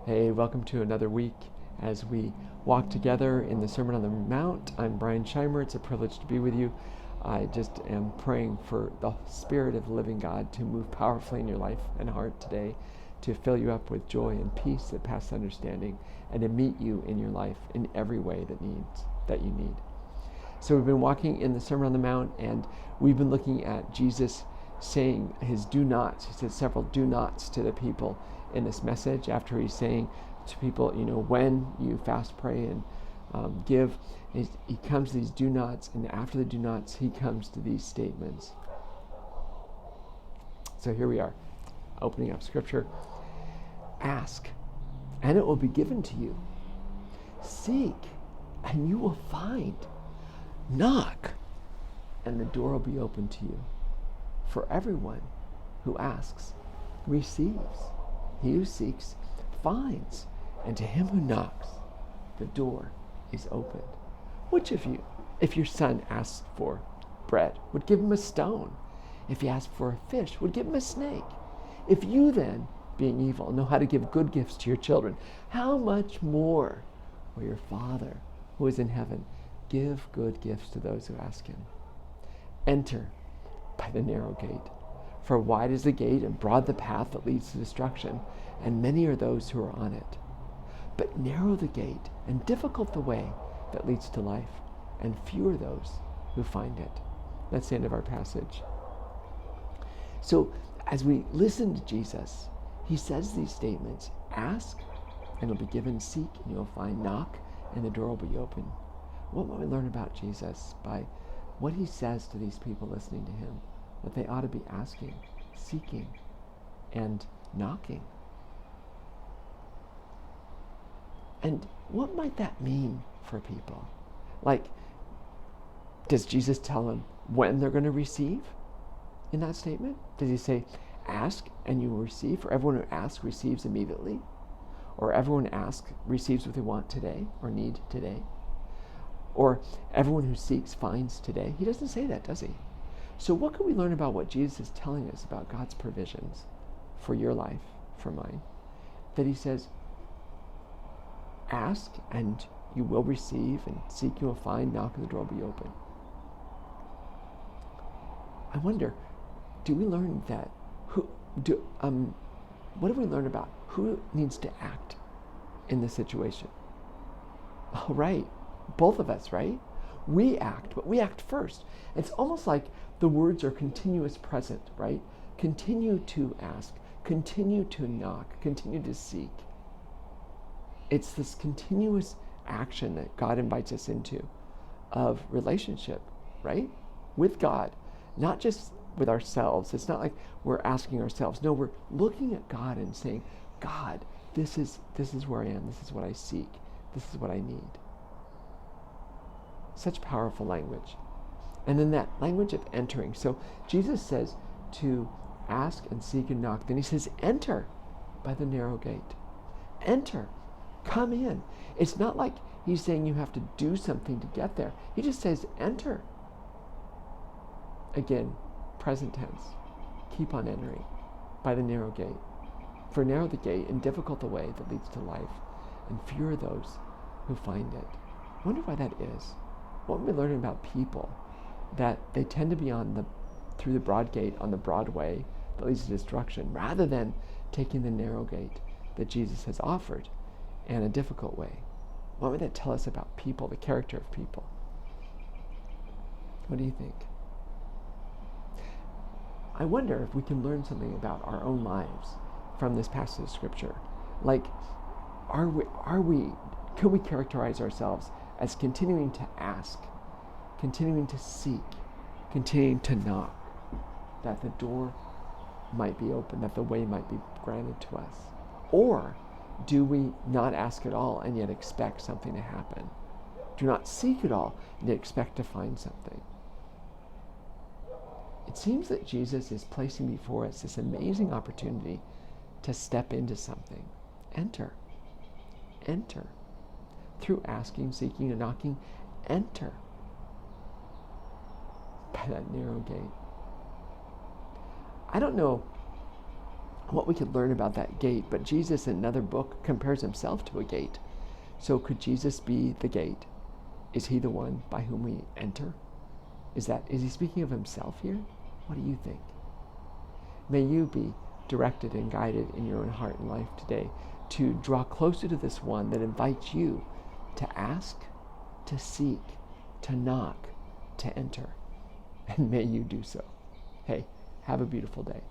Hey, welcome to another week as we walk together in the Sermon on the Mount. I'm Brian Scheimer. It's a privilege to be with you. I just am praying for the Spirit of the living God to move powerfully in your life and heart today, to fill you up with joy and peace that passes understanding, and to meet you in your life in every way that you need. So we've been walking in the Sermon on the Mount, and we've been looking at Jesus saying his do nots. He said several do nots to the people in this message after he's saying to people, when you fast, pray, and give. He comes to these do nots, and after the do nots, he comes to these statements. So here we are, opening up Scripture. Ask, and it will be given to you. Seek, and you will find. Knock, and the door will be open to you. For everyone who asks receives. He who seeks finds. And to him who knocks, the door is opened. Which of you, if your son asks for bread, would give him a stone? If he asked for a fish, would give him a snake? If you then, being evil, know how to give good gifts to your children, how much more will your Father who is in heaven give good gifts to those who ask him? Enter by the narrow gate. For wide is the gate and broad the path that leads to destruction, and many are those who are on it. But narrow the gate and difficult the way that leads to life, and few are those who find it. That's the end of our passage. So as we listen to Jesus, he says these statements: ask, and it'll be given; seek, and you'll find; knock, and the door will be open. What might we learn about Jesus by what he says to these people listening to him? That they ought to be asking, seeking, and knocking. And what might that mean for people? Like, does Jesus tell them when they're going to receive in that statement? Does he say, ask and you will receive? For everyone who asks receives immediately? Or everyone who asks receives what they want today or need today? Or everyone who seeks finds today? He doesn't say that, does he? So what can we learn about what Jesus is telling us about God's provisions for your life, for mine? That he says, ask and you will receive, and seek you will find, knock and the door will be open. I wonder, do we learn that what do we learn about who needs to act in this situation? Oh, right. Both of us, right? We act, but we act first. It's almost like the words are continuous present, right? Continue to ask, continue to knock, continue to seek. It's this continuous action that God invites us into of relationship, right? With God, not just with ourselves. It's not like we're asking ourselves. No, we're looking at God and saying, God, this is where I am. This is what I seek. This is what I need. Such powerful language. And then that language of entering. So Jesus says to ask and seek and knock. Then he says, enter by the narrow gate. Enter. Come in. It's not like he's saying you have to do something to get there. He just says, enter. Again, present tense. Keep on entering by the narrow gate. For narrow the gate and difficult the way that leads to life, and few are those who find it. I wonder why that is. What we're learning about people, that they tend to be through the broad gate on the broad way that leads to destruction, rather than taking the narrow gate that Jesus has offered and a difficult way. What would that tell us about people, the character of people? What do you think? I wonder if we can learn something about our own lives from this passage of Scripture. Like, can we characterize ourselves as continuing to ask, continuing to seek, continuing to knock, that the door might be open, that the way might be granted to us? Or do we not ask at all and yet expect something to happen? Do not seek at all and yet expect to find something? It seems that Jesus is placing before us this amazing opportunity to step into something. Enter. Enter. Through asking, seeking, and knocking, enter by that narrow gate. I don't know what we could learn about that gate. But Jesus in another book compares himself to a gate. So could Jesus be the gate? Is he the one by whom we enter? Is he speaking of himself here? What do you think? May you be directed and guided in your own heart and life today to draw closer to this one that invites you to ask, to seek, to knock, to enter. And may you do so. Hey, have a beautiful day.